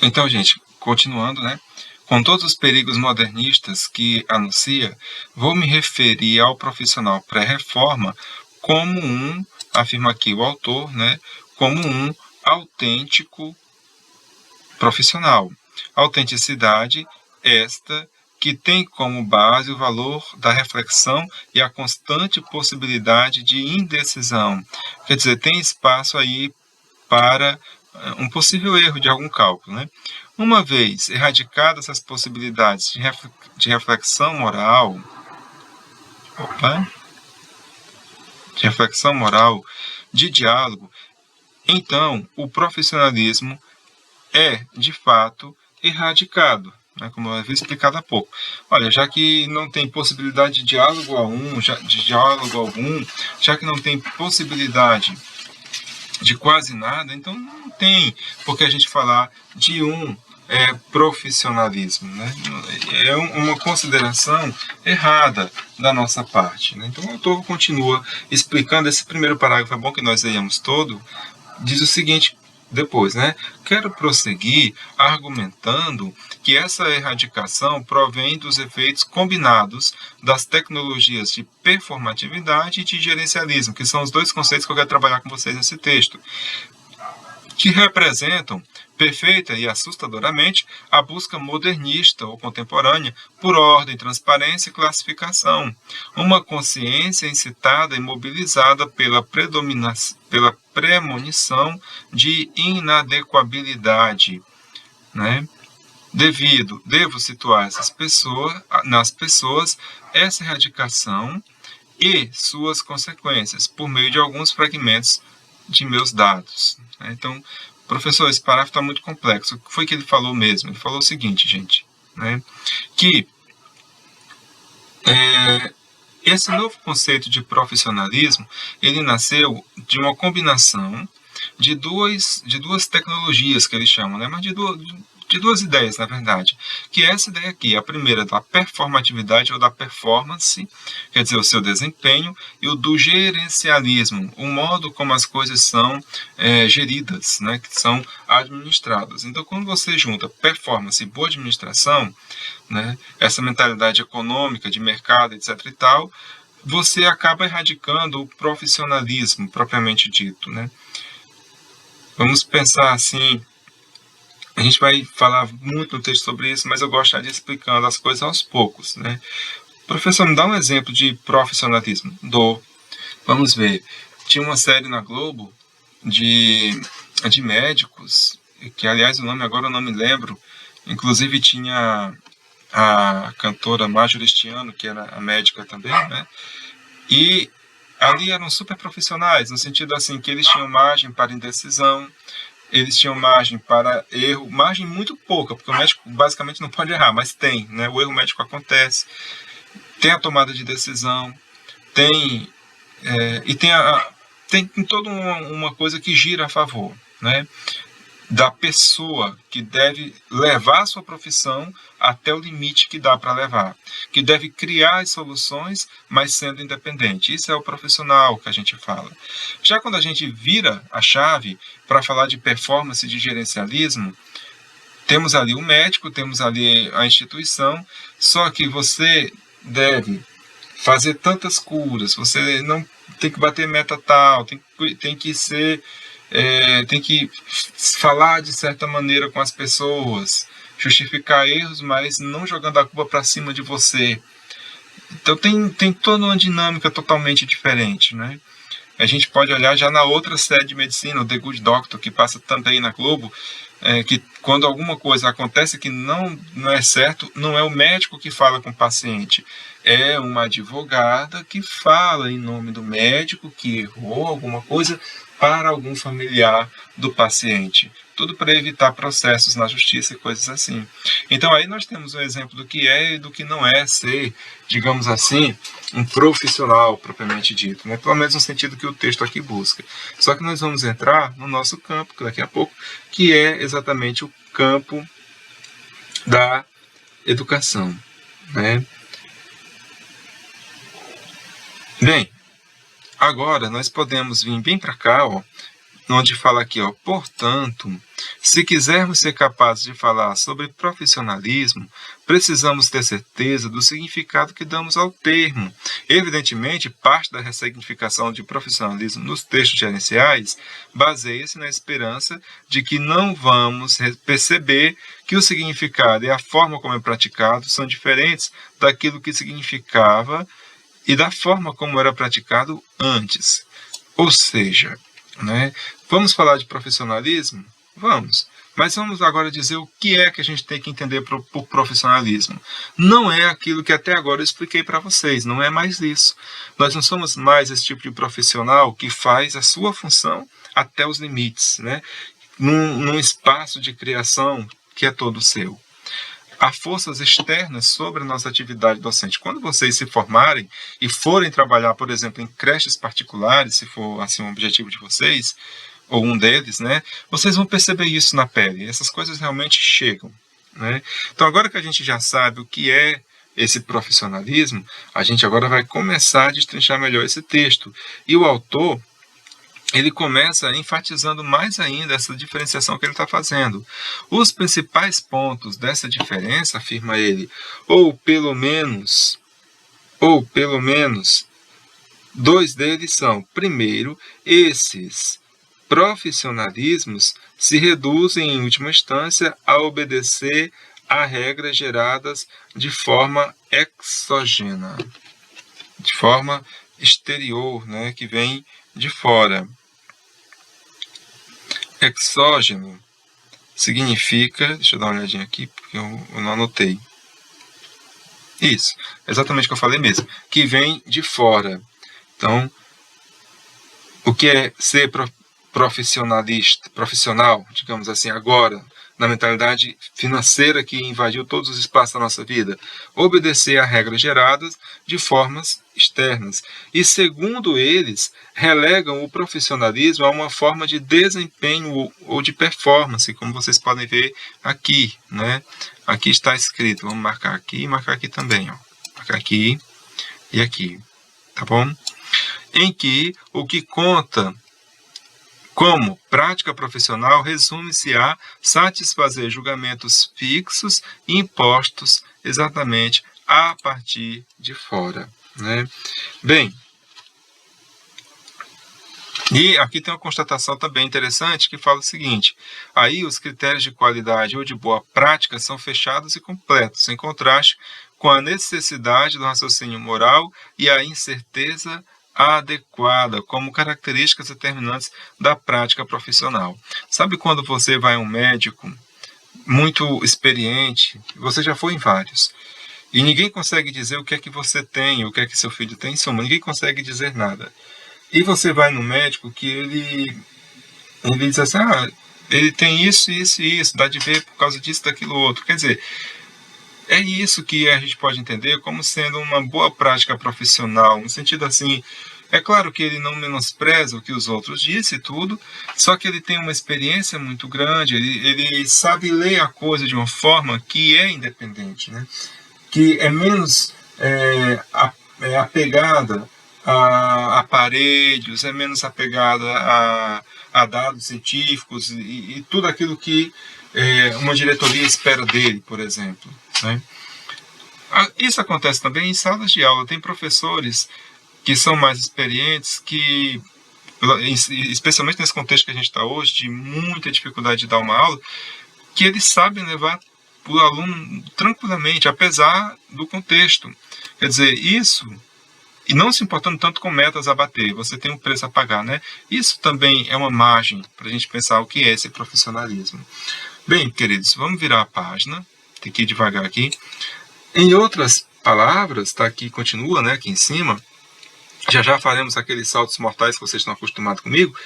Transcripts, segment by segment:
Então, gente, continuando, né? Com todos os perigos modernistas que anuncia, vou me referir ao profissional pré-reforma como afirma aqui o autor, né? Como um autêntico profissional. Autenticidade esta que tem como base o valor da reflexão e a constante possibilidade de indecisão. Quer dizer, tem espaço aí para um possível erro de algum cálculo, né? Uma vez erradicadas essas possibilidades de reflexão moral, de diálogo, então o profissionalismo é, de fato, erradicado, né, como eu havia explicado há pouco. Olha, já que não tem possibilidade de diálogo algum, já que não tem possibilidade de quase nada, então não tem por que a gente falar de profissionalismo, né? É uma consideração errada da nossa parte, né? Então o autor continua explicando, esse primeiro parágrafo é bom que nós leiamos todo, diz o seguinte depois, né? Quero prosseguir argumentando que essa erradicação provém dos efeitos combinados das tecnologias de performatividade e de gerencialismo, que são os dois conceitos que eu quero trabalhar com vocês nesse texto, que representam perfeita e assustadoramente a busca modernista ou contemporânea por ordem, transparência e classificação, uma consciência incitada e mobilizada pela premonição de inadequabilidade, né? Devo situar nas pessoas essa erradicação e suas consequências por meio de alguns fragmentos de meus dados. Então, professor, esse parágrafo está muito complexo. O que foi que ele falou mesmo? Ele falou o seguinte, gente, né, que esse novo conceito de profissionalismo, ele nasceu de uma combinação de duas tecnologias que eles chamam, né, mas de duas ideias, na verdade, que é essa ideia aqui, a primeira da performatividade ou da performance, quer dizer, o seu desempenho, e o do gerencialismo, o modo como as coisas são geridas, né, que são administradas. Então, quando você junta performance e boa administração, né, essa mentalidade econômica, de mercado, etc. e tal, você acaba erradicando o profissionalismo, propriamente dito, né? Vamos pensar assim, a gente vai falar muito no texto sobre isso, mas eu gosto de ir explicando as coisas aos poucos, né? Professor, me dá um exemplo de profissionalismo? Vamos ver. Tinha uma série na Globo de médicos, que aliás o nome agora eu não me lembro, inclusive tinha a cantora Marjorie este Ano, que era a médica também, né? E ali eram super profissionais, no sentido assim, que eles tinham margem para indecisão, eles tinham margem para erro, margem muito pouca, porque o médico basicamente não pode errar, mas tem, né? O erro médico acontece, tem a tomada de decisão, tem toda uma coisa que gira a favor, né, da pessoa que deve levar a sua profissão até o limite que dá para levar, que deve criar as soluções, mas sendo independente. Isso é o profissional que a gente fala. Já quando a gente vira a chave para falar de performance, de gerencialismo, temos ali o médico, temos ali a instituição, só que você deve fazer tantas curas, você não tem que bater meta tal, tem que ser, tem que falar de certa maneira com as pessoas, justificar erros, mas não jogando a culpa para cima de você. Então tem toda uma dinâmica totalmente diferente, né? A gente pode olhar já na outra série de medicina, o The Good Doctor, que passa também na Globo, que quando alguma coisa acontece que não é certo, não é o médico que fala com o paciente, é uma advogada que fala em nome do médico que errou alguma coisa para algum familiar do paciente. Tudo para evitar processos na justiça e coisas assim. Então aí nós temos um exemplo do que é e do que não é ser, digamos assim, um profissional propriamente dito, né? Pelo menos no sentido que o texto aqui busca. Só que nós vamos entrar no nosso campo, daqui a pouco, que é exatamente o campo da educação, né? Bem, agora nós podemos vir bem para cá, ó, onde fala aqui, ó, portanto, se quisermos ser capazes de falar sobre profissionalismo, precisamos ter certeza do significado que damos ao termo. Evidentemente, parte da ressignificação de profissionalismo nos textos gerenciais baseia-se na esperança de que não vamos perceber que o significado e a forma como é praticado são diferentes daquilo que significava e da forma como era praticado antes. Ou seja, né, vamos falar de profissionalismo? Vamos. Mas vamos agora dizer o que é que a gente tem que entender por profissionalismo. Não é aquilo que até agora eu expliquei para vocês, não é mais isso. Nós não somos mais esse tipo de profissional que faz a sua função até os limites, né, num espaço de criação que é todo seu. Há forças externas sobre a nossa atividade docente. Quando vocês se formarem e forem trabalhar, por exemplo, em creches particulares, se for assim um objetivo de vocês, ou um deles, né, vocês vão perceber isso na pele. Essas coisas realmente chegam, né? Então, agora que a gente já sabe o que é esse profissionalismo, a gente agora vai começar a destrinchar melhor esse texto. E o autor, ele começa enfatizando mais ainda essa diferenciação que ele está fazendo. Os principais pontos dessa diferença, afirma ele, ou pelo menos, dois deles são, primeiro, esses profissionalismos se reduzem, em última instância, a obedecer a regras geradas de forma exógena, de forma exterior, né, que vem de fora. Exógeno significa, deixa eu dar uma olhadinha aqui, porque eu não anotei. Isso, exatamente o que eu falei mesmo, que vem de fora. Então, o que é ser profissional, digamos assim, agora, na mentalidade financeira que invadiu todos os espaços da nossa vida? Obedecer a regras geradas de formas externas. E, segundo eles, relegam o profissionalismo a uma forma de desempenho ou de performance, como vocês podem ver aqui, né? Aqui está escrito, vamos marcar aqui e marcar aqui também, ó. Marcar aqui e aqui, tá bom? Em que o que conta como prática profissional resume-se a satisfazer julgamentos fixos e impostos exatamente a partir de fora, né? Bem, e aqui tem uma constatação também interessante que fala o seguinte: aí os critérios de qualidade ou de boa prática são fechados e completos, em contraste com a necessidade do raciocínio moral e a incerteza adequada como características determinantes da prática profissional. Sabe quando você vai a um médico muito experiente, você já foi em vários, e ninguém consegue dizer o que é que você tem, o que é que seu filho tem, em suma, ninguém consegue dizer nada. E você vai no médico que ele diz assim, ele tem isso, isso e isso, dá de ver por causa disso, daquilo outro. Quer dizer, é isso que a gente pode entender como sendo uma boa prática profissional, no sentido assim, é claro que ele não menospreza o que os outros dizem e tudo, só que ele tem uma experiência muito grande, ele sabe ler a coisa de uma forma que é independente, né? Que é menos apegada a aparelhos, é menos apegada a dados científicos e tudo aquilo que uma diretoria espera dele, por exemplo, né? Isso acontece também em salas de aula. Tem professores que são mais experientes, que, especialmente nesse contexto que a gente está hoje, de muita dificuldade de dar uma aula, que eles sabem levar o aluno tranquilamente, apesar do contexto. Quer dizer, isso, e não se importando tanto com metas a bater, você tem um preço a pagar, né? Isso também é uma margem para a gente pensar o que é esse profissionalismo. Bem, queridos, vamos virar a página, tem que ir devagar aqui. Em outras palavras, está aqui, continua, né, aqui em cima, já faremos aqueles saltos mortais que vocês estão acostumados comigo.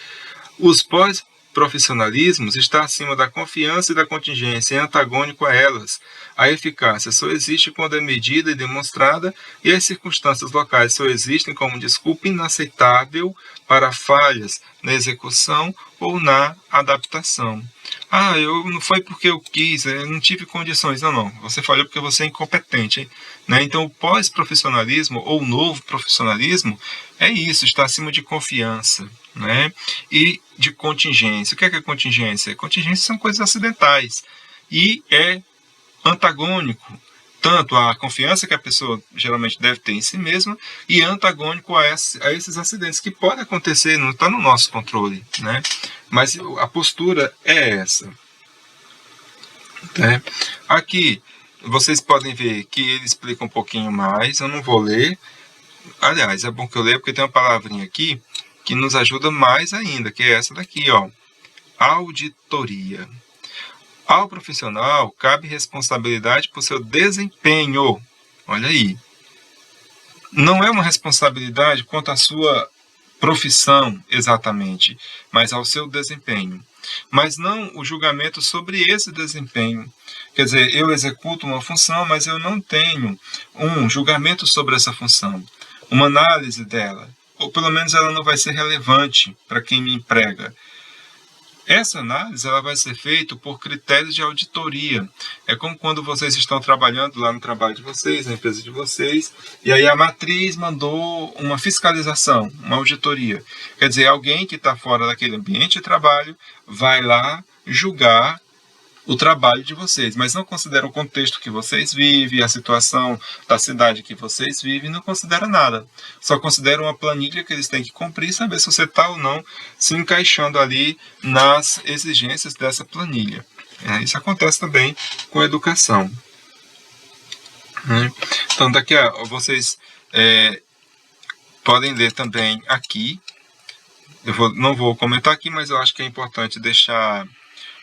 Os pós-profissionalismos está acima da confiança e da contingência, é antagônico a elas. A eficácia só existe quando é medida e demonstrada, e as circunstâncias locais só existem como desculpa inaceitável para falhas na execução ou na adaptação. Não foi porque eu quis, eu não tive condições. Não. Você falhou porque você é incompetente. Né? Então, o pós-profissionalismo ou o novo profissionalismo é isso, está acima de confiança, né? E de contingência. O que é contingência? Contingência são coisas acidentais e é antagônico tanto à confiança que a pessoa geralmente deve ter em si mesma e antagônico a esses acidentes que podem acontecer, não está no nosso controle, né? Mas a postura é essa. Né? Aqui vocês podem ver que ele explica um pouquinho mais, eu não vou ler. Aliás, é bom que eu leia porque tem uma palavrinha aqui que nos ajuda mais ainda, que é essa daqui, ó. Auditoria. Ao profissional cabe responsabilidade por seu desempenho. Olha aí. Não é uma responsabilidade quanto à sua profissão exatamente, mas ao seu desempenho. Mas não o julgamento sobre esse desempenho. Quer dizer, eu executo uma função, mas eu não tenho um julgamento sobre essa função, uma análise dela, ou pelo menos ela não vai ser relevante para quem me emprega. Essa análise ela vai ser feita por critérios de auditoria. É como quando vocês estão trabalhando lá no trabalho de vocês, na empresa de vocês, e aí a matriz mandou uma fiscalização, uma auditoria. Quer dizer, alguém que está fora daquele ambiente de trabalho vai lá julgar o trabalho de vocês, mas não considera o contexto que vocês vivem, a situação da cidade que vocês vivem, não considera nada. Só considera uma planilha que eles têm que cumprir e saber se você está ou não se encaixando ali nas exigências dessa planilha. Isso acontece também com a educação. Então, daqui a vocês podem ler também aqui. Não vou comentar aqui, mas eu acho que é importante deixar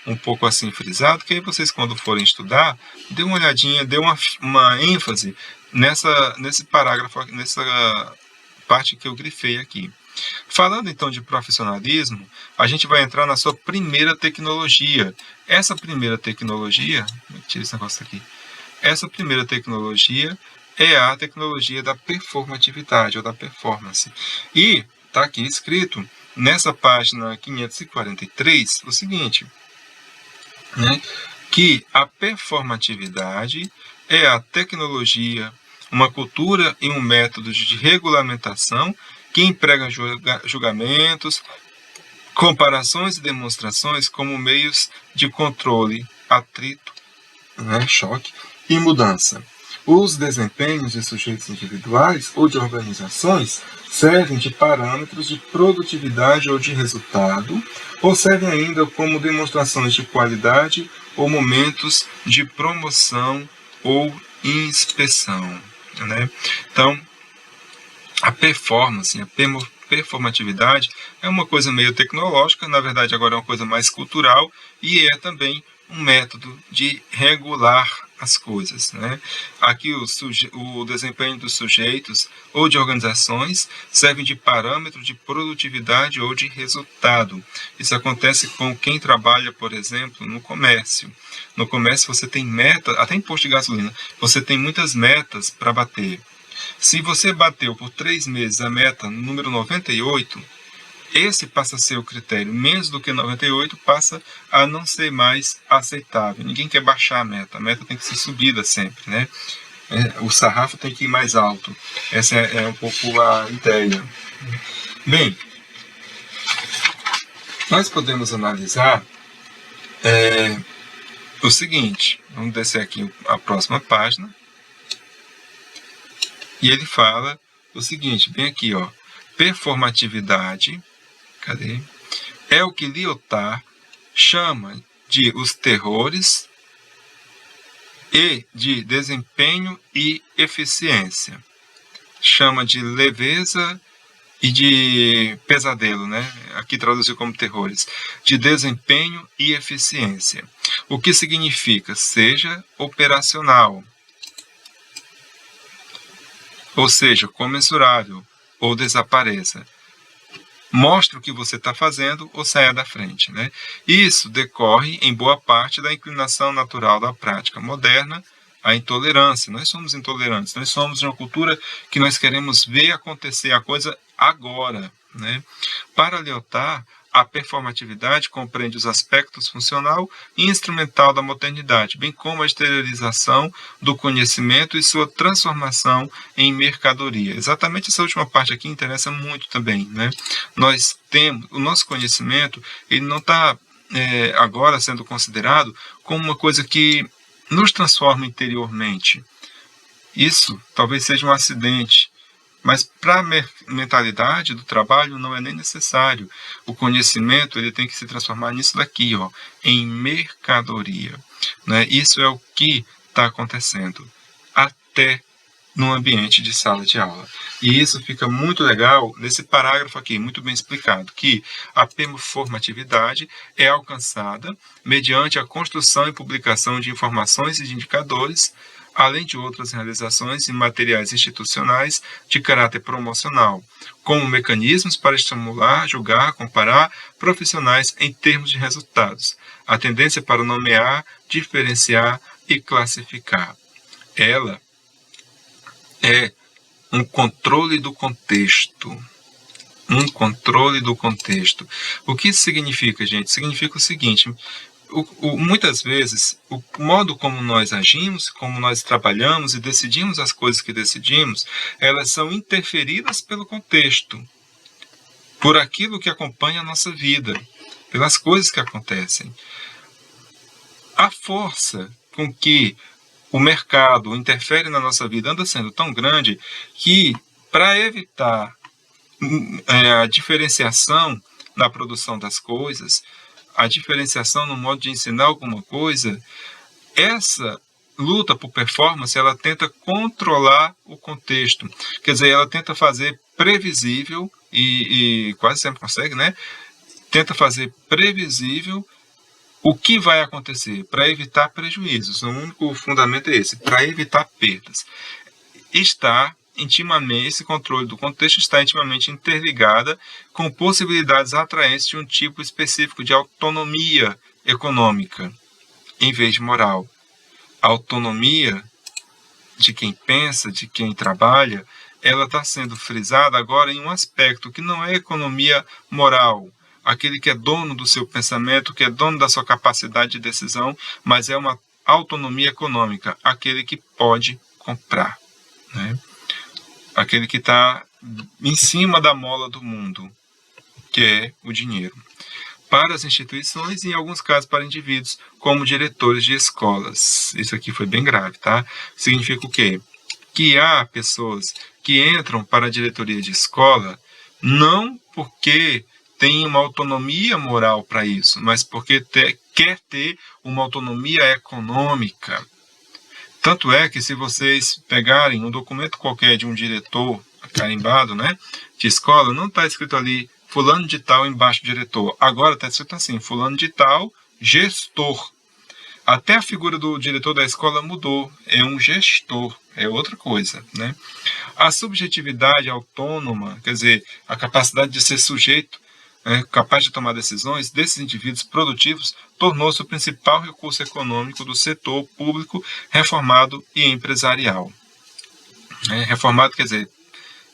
um pouco assim frisado, que aí vocês quando forem estudar, dê uma olhadinha, dê uma ênfase nesse parágrafo, nessa parte que eu grifei aqui. Falando então de profissionalismo, a gente vai entrar na sua primeira tecnologia. Essa primeira tecnologia, tira esse negócio aqui. Essa primeira tecnologia é a tecnologia da performatividade ou da performance. E está aqui escrito nessa página 543 o seguinte: que a performatividade é a tecnologia, uma cultura e um método de regulamentação que emprega julgamentos, comparações e demonstrações como meios de controle, atrito, choque e mudança. Os desempenhos de sujeitos individuais ou de organizações servem de parâmetros de produtividade ou de resultado, ou servem ainda como demonstrações de qualidade ou momentos de promoção ou inspeção. Né? Então, a performance, a performatividade é uma coisa meio tecnológica, na verdade agora é uma coisa mais cultural e é também um método de regular as coisas. Né? Aqui o desempenho dos sujeitos ou de organizações servem de parâmetro de produtividade ou de resultado. Isso acontece com quem trabalha, por exemplo, no comércio. No comércio você tem meta, até em posto de gasolina, você tem muitas metas para bater. Se você bateu por 3 meses a meta número 98, esse passa a ser o critério. Menos do que 98 passa a não ser mais aceitável. Ninguém quer baixar a meta tem que ser subida sempre. Né? O sarrafo tem que ir mais alto. Essa é um pouco a ideia. Bem, nós podemos analisar o seguinte. Vamos descer aqui a próxima página. E ele fala o seguinte, bem aqui, ó, performatividade, é o que Lyotard chama de os terrores e de desempenho e eficiência. Chama de leveza e de pesadelo, né? Aqui traduzido como terrores, de desempenho e eficiência. O que significa seja operacional, ou seja, comensurável, ou desapareça. Mostre o que você está fazendo ou saia da frente. Né? Isso decorre, em boa parte, da inclinação natural da prática moderna, a intolerância. Nós somos intolerantes, nós somos de uma cultura que nós queremos ver acontecer a coisa agora. Né? Para Lyotard, A performatividade compreende os aspectos funcional e instrumental da modernidade, bem como a exteriorização do conhecimento e sua transformação em mercadoria. Exatamente essa última parte aqui interessa muito também, né? Nós temos, o nosso conhecimento, ele não está agora sendo considerado como uma coisa que nos transforma interiormente. Isso talvez seja um acidente, mas para a mentalidade do trabalho não é nem necessário. O conhecimento ele tem que se transformar nisso daqui, ó, em mercadoria. Né? Isso é o que está acontecendo até no ambiente de sala de aula. E isso fica muito legal nesse parágrafo aqui, muito bem explicado, que a performatividade é alcançada mediante a construção e publicação de informações e de indicadores, além de outras realizações e materiais institucionais de caráter promocional, como mecanismos para estimular, julgar, comparar profissionais em termos de resultados. A tendência para nomear, diferenciar e classificar. Ela é um controle do contexto. Um controle do contexto. O que isso significa, gente? Significa o seguinte: muitas vezes, o modo como nós agimos, como nós trabalhamos e decidimos as coisas que decidimos, elas são interferidas pelo contexto, por aquilo que acompanha a nossa vida, pelas coisas que acontecem. A força com que o mercado interfere na nossa vida anda sendo tão grande que, para evitar a diferenciação na produção das coisas, a diferenciação no modo de ensinar alguma coisa, essa luta por performance, ela tenta controlar o contexto. Quer dizer, ela tenta fazer previsível, e quase sempre consegue, né? Tenta fazer previsível o que vai acontecer para evitar prejuízos. O único fundamento é esse, para evitar perdas. Esse controle do contexto está intimamente interligada com possibilidades atraentes de um tipo específico de autonomia econômica, em vez de moral. A autonomia de quem pensa, de quem trabalha, ela está sendo frisada agora em um aspecto que não é economia moral, aquele que é dono do seu pensamento, que é dono da sua capacidade de decisão, mas é uma autonomia econômica, aquele que pode comprar, né? Aquele que está em cima da mola do mundo, que é o dinheiro. Para as instituições e, em alguns casos, para indivíduos, como diretores de escolas. Isso aqui foi bem grave, tá? Significa o quê? Que há pessoas que entram para a diretoria de escola não porque tem uma autonomia moral para isso, mas porque quer ter uma autonomia econômica. Tanto é que se vocês pegarem um documento qualquer de um diretor carimbado, né, de escola, não está escrito ali fulano de tal embaixo diretor. Agora está escrito assim, fulano de tal gestor. Até a figura do diretor da escola mudou, é um gestor, é outra coisa, né? A subjetividade autônoma, quer dizer, a capacidade de ser sujeito, capaz de tomar decisões desses indivíduos produtivos, tornou-se o principal recurso econômico do setor público reformado e empresarial. Reformado quer dizer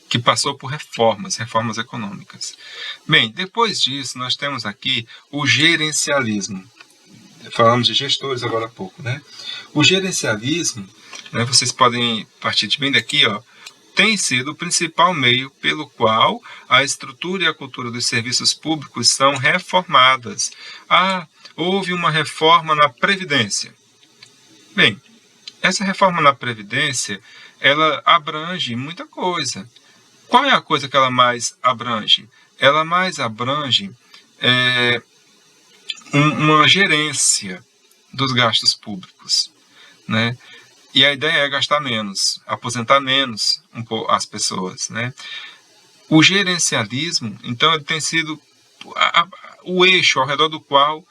que passou por reformas econômicas. Bem, depois disso, nós temos aqui o gerencialismo. Falamos de gestores agora há pouco, né? O gerencialismo, né, vocês podem partir de bem daqui, ó, tem sido o principal meio pelo qual a estrutura e a cultura dos serviços públicos são reformadas. Houve uma reforma na Previdência. Bem, essa reforma na Previdência, ela abrange muita coisa. Qual é a coisa que ela mais abrange? Ela mais abrange uma gerência dos gastos públicos, né? E a ideia é gastar menos, aposentar menos as pessoas, né? O gerencialismo, então, ele tem sido o eixo ao redor do qual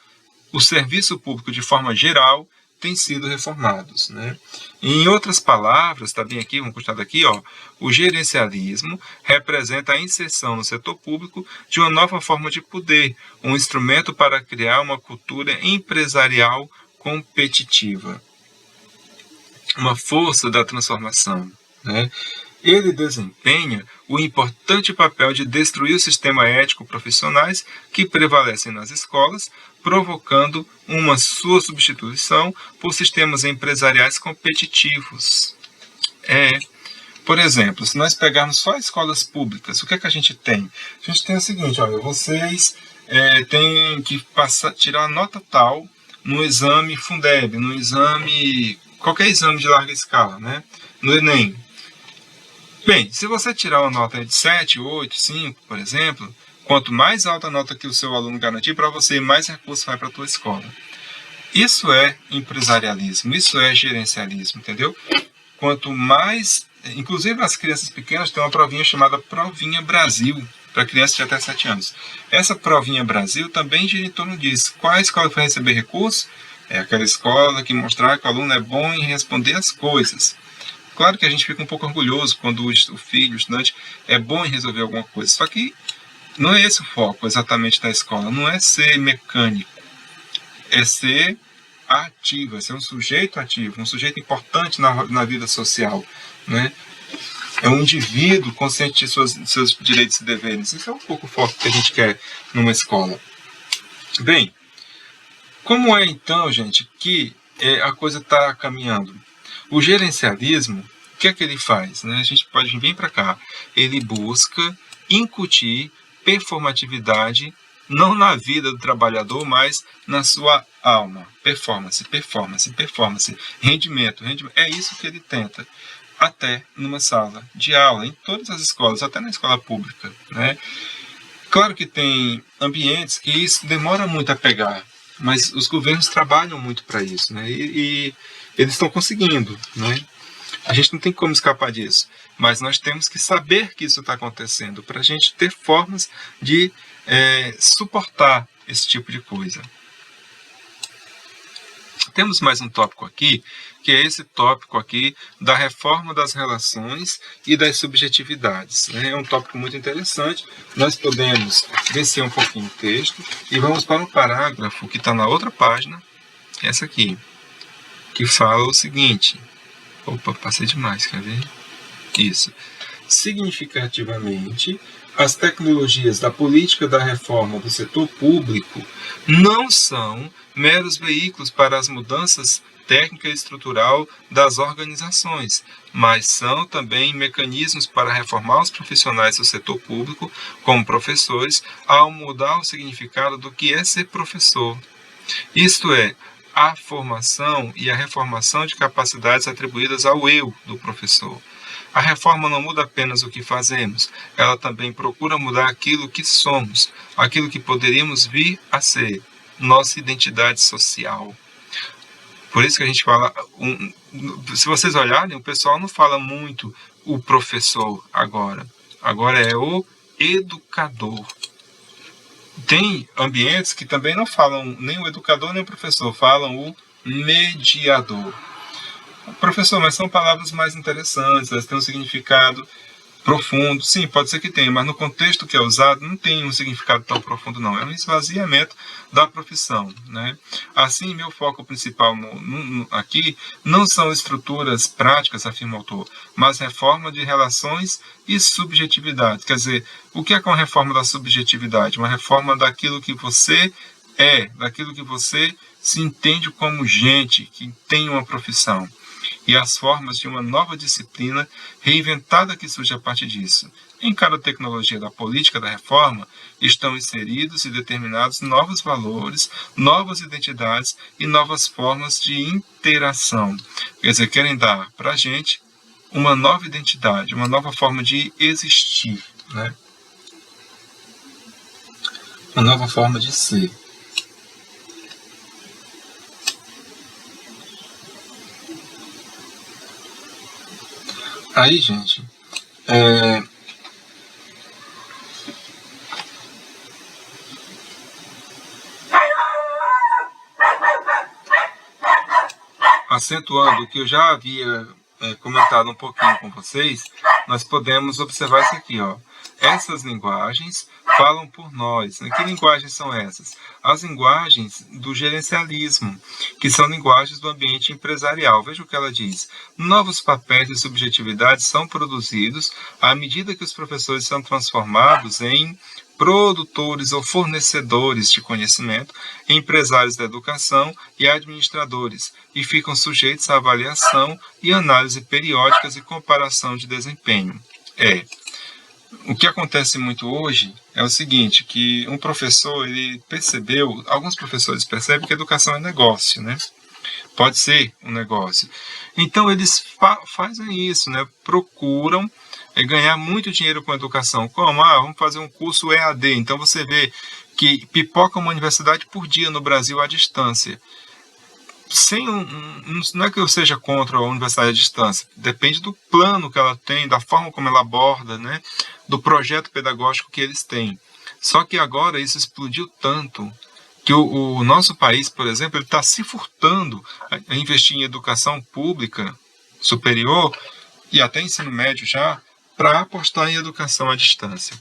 o serviço público, de forma geral, tem sido reformados, né? Em outras palavras, está bem aqui, vamos postar daqui, ó, o gerencialismo representa a inserção no setor público de uma nova forma de poder, um instrumento para criar uma cultura empresarial competitiva. Uma força da transformação, né? Ele desempenha o importante papel de destruir o sistema ético profissionais que prevalecem nas escolas, provocando uma sua substituição por sistemas empresariais competitivos. Por exemplo, se nós pegarmos só escolas públicas, o que é que a gente tem? A gente tem o seguinte, olha, vocês têm que tirar a nota tal no exame Fundeb, no exame, qualquer exame de larga escala, né? No Enem. Bem, se você tirar uma nota de 7, 8, 5, por exemplo, quanto mais alta a nota que o seu aluno garantir para você, mais recurso vai para a tua escola. Isso é empresarialismo, isso é gerencialismo, entendeu? Quanto mais... Inclusive, as crianças pequenas têm uma provinha chamada Provinha Brasil, para crianças de até 7 anos. Essa Provinha Brasil também gira em torno disso. Qual é a escola que vai receber recurso? É aquela escola que mostrar que o aluno é bom em responder as coisas. Claro que a gente fica um pouco orgulhoso quando o filho, o estudante, é bom em resolver alguma coisa. Só que não é esse o foco exatamente da escola. Não é ser mecânico. É ser ativo, é ser um sujeito ativo, um sujeito importante na vida social, né? É um indivíduo consciente de seus direitos e deveres. Isso é um pouco o foco que a gente quer numa escola. Bem, como é então, gente, que a coisa está caminhando? O gerencialismo, o que é que ele faz? Né? A gente pode vir para cá. Ele busca incutir performatividade, não na vida do trabalhador, mas na sua alma. Performance, performance, performance. Rendimento, rendimento. É isso que ele tenta. Até numa sala de aula, em todas as escolas, até na escola pública, né? Claro que tem ambientes que isso demora muito a pegar, mas os governos trabalham muito para isso, né? E eles estão conseguindo, né? A gente não tem como escapar disso, mas nós temos que saber que isso está acontecendo para a gente ter formas de suportar esse tipo de coisa. Temos mais um tópico aqui, que é esse tópico aqui da reforma das relações e das subjetividades. Né? É um tópico muito interessante. Nós podemos descer um pouquinho o texto e vamos para um parágrafo que está na outra página, essa aqui, que fala o seguinte. Opa, passei demais, quer ver? Isso. Significativamente, as tecnologias da política da reforma do setor público não são meros veículos para as mudanças técnica e estrutural das organizações, mas são também mecanismos para reformar os profissionais do setor público, como professores, ao mudar o significado do que é ser professor. Isto é, a formação e a reformação de capacidades atribuídas ao eu do professor. A reforma não muda apenas o que fazemos, ela também procura mudar aquilo que somos, aquilo que poderíamos vir a ser, nossa identidade social. Por isso que a gente fala, se vocês olharem, o pessoal não fala muito o professor agora é o educador. Tem ambientes que também não falam nem o educador nem o professor, falam o mediador. Professor, mas são palavras mais interessantes, elas têm um significado profundo. Sim, pode ser que tenha, mas no contexto que é usado não tem um significado tão profundo não. É um esvaziamento da profissão, né? Assim, meu foco principal aqui não são estruturas práticas, afirma o autor, mas reforma de relações e subjetividade. Quer dizer, o que é uma reforma da subjetividade? Uma reforma daquilo que você é, daquilo que você se entende como gente que tem uma profissão. E as formas de uma nova disciplina reinventada que surge a partir disso. Em cada tecnologia da política da reforma estão inseridos e determinados novos valores, novas identidades e novas formas de interação. Quer dizer, querem dar para a gente uma nova identidade, uma nova forma de existir, né? Uma nova forma de ser. Aí, gente, acentuando o que eu já havia comentado um pouquinho com vocês, nós podemos observar isso aqui, ó. Essas linguagens falam por nós. Que linguagens são essas? As linguagens do gerencialismo, que são linguagens do ambiente empresarial. Veja o que ela diz. Novos papéis e subjetividades são produzidos à medida que os professores são transformados em produtores ou fornecedores de conhecimento, empresários da educação e administradores, e ficam sujeitos à avaliação e análise periódicas e comparação de desempenho. O que acontece muito hoje é o seguinte, que um professor, ele percebeu, alguns professores percebem que a educação é negócio, né? Pode ser um negócio. Então, eles fazem isso, né? Procuram ganhar muito dinheiro com a educação. Como? Vamos fazer um curso EAD. Então, você vê que pipoca uma universidade por dia no Brasil à distância. Não é que eu seja contra a universidade à distância, depende do plano que ela tem, da forma como ela aborda, né, do projeto pedagógico que eles têm. Só que agora isso explodiu tanto que o nosso país, por exemplo, ele está se furtando a investir em educação pública superior e até ensino médio já, para apostar em educação à distância.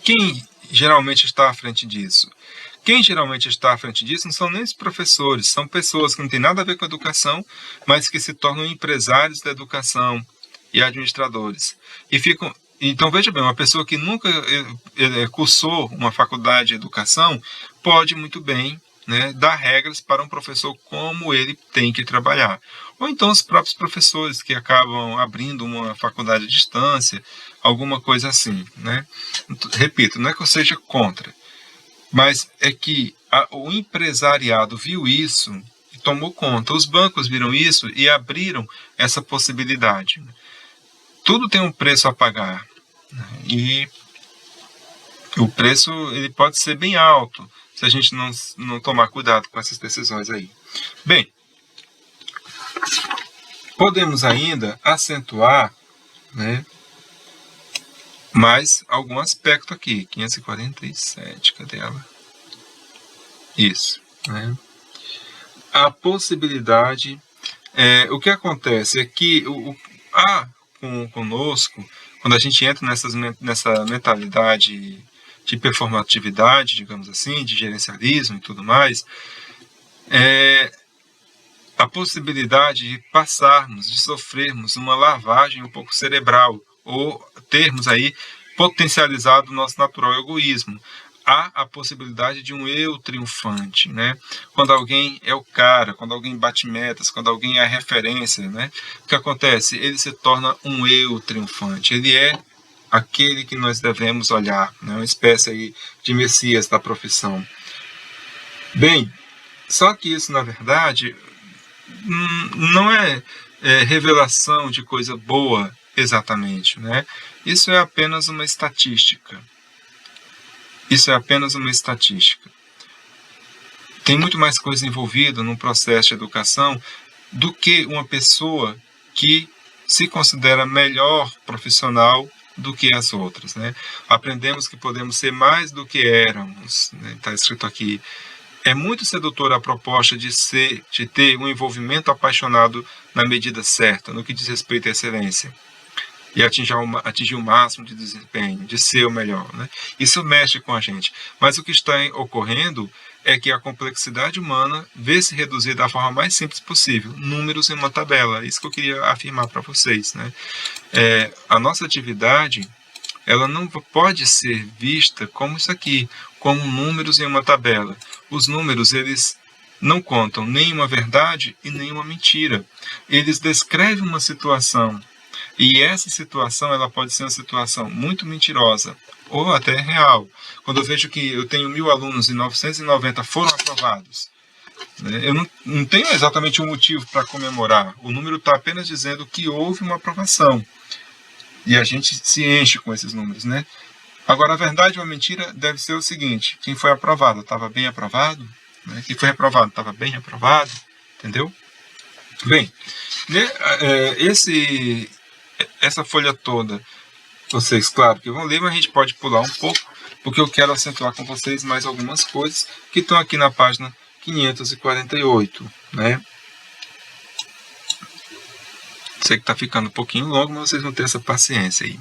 Quem geralmente está à frente disso? Quem geralmente está à frente disso não são nem os professores, são pessoas que não têm nada a ver com a educação, mas que se tornam empresários da educação e administradores. Então, veja bem, uma pessoa que nunca cursou uma faculdade de educação pode muito bem, né, dar regras para um professor como ele tem que trabalhar. Ou então os próprios professores que acabam abrindo uma faculdade à distância, alguma coisa assim, né? Repito, não é que eu seja contra, mas é que o empresariado viu isso e tomou conta. Os bancos viram isso e abriram essa possibilidade. Tudo tem um preço a pagar, né? E o preço ele pode ser bem alto se a gente não tomar cuidado com essas decisões aí. Bem, podemos ainda acentuar, né, mais algum aspecto aqui. 547, cadê ela? Isso, né? A possibilidade, o que acontece é que conosco, quando a gente entra nessa mentalidade de performatividade, digamos assim, de gerencialismo e tudo mais, a possibilidade de passarmos, de sofrermos uma lavagem um pouco cerebral, ou termos aí potencializado o nosso natural egoísmo. Há a possibilidade de um eu triunfante, né? Quando alguém é o cara, quando alguém bate metas, quando alguém é a referência, né? O que acontece? Ele se torna um eu triunfante. Ele é aquele que nós devemos olhar, né? Uma espécie aí de messias da profissão. Bem, só que isso, na verdade, não é revelação de coisa boa exatamente, né? Isso é apenas uma estatística. Isso é apenas uma estatística. Tem muito mais coisa envolvida num processo de educação do que uma pessoa que se considera melhor profissional do que as outras, né? Aprendemos que podemos ser mais do que éramos, né? Está escrito aqui. É muito sedutora a proposta de ter um envolvimento apaixonado na medida certa, no que diz respeito à excelência, e atingir o máximo de desempenho, de ser o melhor, né? Isso mexe com a gente. Mas o que está ocorrendo é que a complexidade humana vê se reduzir da forma mais simples possível, números em uma tabela. Isso que eu queria afirmar para vocês, né? A nossa atividade, ela não pode ser vista como isso aqui, como números em uma tabela. Os números, eles não contam nem uma verdade e nem uma mentira. Eles descrevem uma situação, e essa situação ela pode ser uma situação muito mentirosa ou até real. Quando eu vejo que eu tenho 1.000 alunos e 990 foram aprovados, né, eu não tenho exatamente um motivo para comemorar. O número está apenas dizendo que houve uma aprovação. E a gente se enche com esses números, né? Agora, a verdade ou a mentira deve ser o seguinte: quem foi aprovado estava bem aprovado, né? Quem foi reprovado estava bem reprovado, entendeu? Bem, né, essa folha toda, vocês, claro, que vão ler, mas a gente pode pular um pouco, porque eu quero acentuar com vocês mais algumas coisas que estão aqui na página 548, né? Sei que está ficando um pouquinho longo, mas vocês vão ter essa paciência aí.